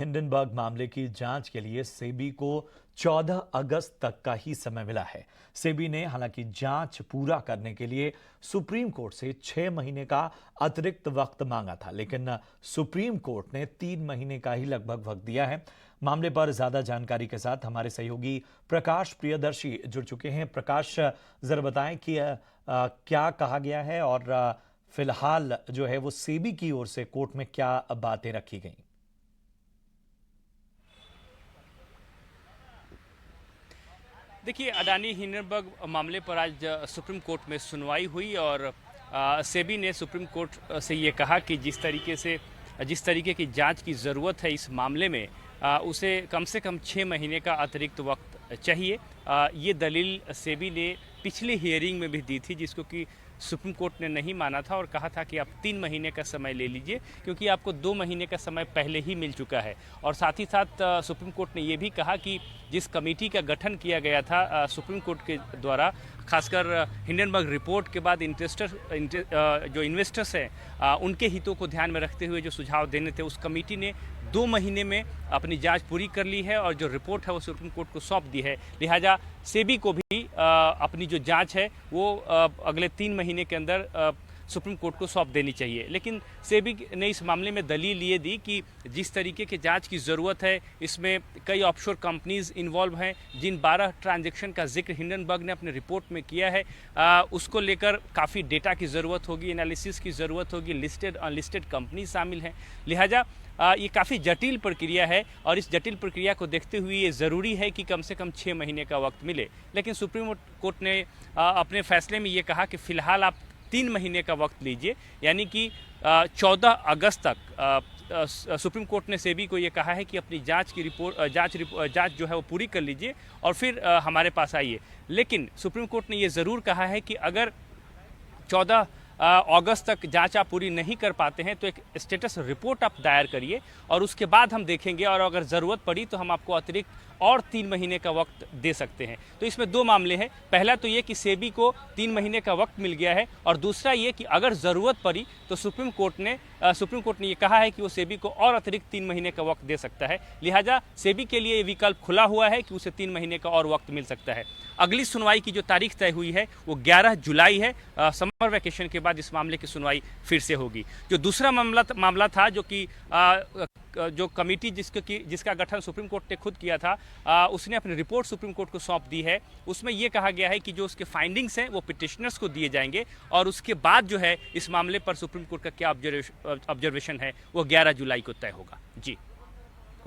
Hindenburg मामले की जांच के लिए सेबी को 14 अगस्त तक का ही समय मिला है। सेबी ने हालांकि जांच पूरा करने के लिए सुप्रीम कोर्ट से 6 महीने का अतिरिक्त वक्त मांगा था, लेकिन सुप्रीम कोर्ट ने 3 महीने का ही लगभग वक्त दिया है। मामले पर ज्यादा जानकारी के साथ हमारे सहयोगी प्रकाश प्रियदर्शी जुड़ चुके हैं। प्रकाश, जरा बताएं कि क्या कहा गया है और फिलहाल जो है वो सेबी की ओर से कोर्ट में क्या बातें रखी गई। देखिए, अडानी हिंडनबर्ग मामले पर आज सुप्रीम कोर्ट में सुनवाई हुई और सेबी ने सुप्रीम कोर्ट से ये कहा कि जिस तरीके की जांच की ज़रूरत है इस मामले में, उसे कम से कम 6 महीने का अतिरिक्त वक्त चाहिए। ये दलील सेबी ने पिछली हियरिंग में भी दी थी, जिसको कि सुप्रीम कोर्ट ने नहीं माना था और कहा था कि आप 3 महीने का समय ले लीजिए, क्योंकि आपको 2 महीने का समय पहले ही मिल चुका है। और साथ ही साथ सुप्रीम कोर्ट ने ये भी कहा कि जिस कमेटी का गठन किया गया था सुप्रीम कोर्ट के द्वारा, खासकर हिंडनबर्ग रिपोर्ट के बाद जो इन्वेस्टर्स हैं उनके हितों को ध्यान में रखते हुए जो सुझाव देने थे, उस कमेटी ने 2 महीने में अपनी जांच पूरी कर ली है और जो रिपोर्ट है वो सुप्रीम कोर्ट को सौंप दी है। लिहाजा सेबी को भी अपनी जो जांच है वो अगले 3 महीने के अंदर सुप्रीम कोर्ट को सौंप देनी चाहिए। लेकिन सेबी ने इस मामले में दलील ये दी कि जिस तरीके के जांच की ज़रूरत है, इसमें कई ऑफशोर कंपनीज इन्वॉल्व हैं, जिन 12 ट्रांजैक्शन का जिक्र हिंडनबर्ग ने अपने रिपोर्ट में किया है, उसको लेकर काफ़ी डेटा की ज़रूरत होगी, एनालिसिस की ज़रूरत होगी, लिस्टेड अनलिस्टेड कंपनी शामिल हैं। लिहाजा ये काफ़ी जटिल प्रक्रिया है और इस जटिल प्रक्रिया को देखते हुए ये ज़रूरी है कि कम से कम 6 महीने का वक्त मिले। लेकिन सुप्रीम कोर्ट ने अपने फैसले में ये कहा कि फ़िलहाल आप 3 महीने का वक्त लीजिए, यानी कि 14 अगस्त तक सुप्रीम कोर्ट ने सेबी को ये कहा है कि अपनी जांच जो है वो पूरी कर लीजिए और फिर हमारे पास आइए। लेकिन सुप्रीम कोर्ट ने ये ज़रूर कहा है कि अगर 14 अगस्त तक जांच आप पूरी नहीं कर पाते हैं तो एक स्टेटस रिपोर्ट आप दायर करिए और उसके बाद हम देखेंगे, और अगर ज़रूरत पड़ी तो हम आपको अतिरिक्त और 3 महीने का वक्त दे सकते हैं। तो इसमें 2 मामले हैं। पहला तो ये कि सेबी को 3 महीने का वक्त मिल गया है, और दूसरा ये कि अगर ज़रूरत पड़ी तो सुप्रीम कोर्ट ने ये कहा है कि वो सेबी को और अतिरिक्त 3 महीने का वक्त दे सकता है। लिहाजा सेबी के लिए ये विकल्प खुला हुआ है कि उसे 3 महीने का और वक्त मिल सकता है। अगली सुनवाई की जो तारीख तय हुई है वो 11 जुलाई है। समर वैकेशन के बाद इस मामले की सुनवाई फिर से होगी। जो दूसरा मामला था, जो कमेटी जिसका गठन सुप्रीम कोर्ट ने खुद किया था, उसने अपनी रिपोर्ट सुप्रीम कोर्ट को सौंप दी है। उसमें यह कहा गया है कि जो उसके फाइंडिंग्स हैं वो पिटिशनर्स को दिए जाएंगे और उसके बाद जो है इस मामले पर सुप्रीम कोर्ट का क्या ऑब्जर्वेशन है वो 11 जुलाई को तय होगा। जी।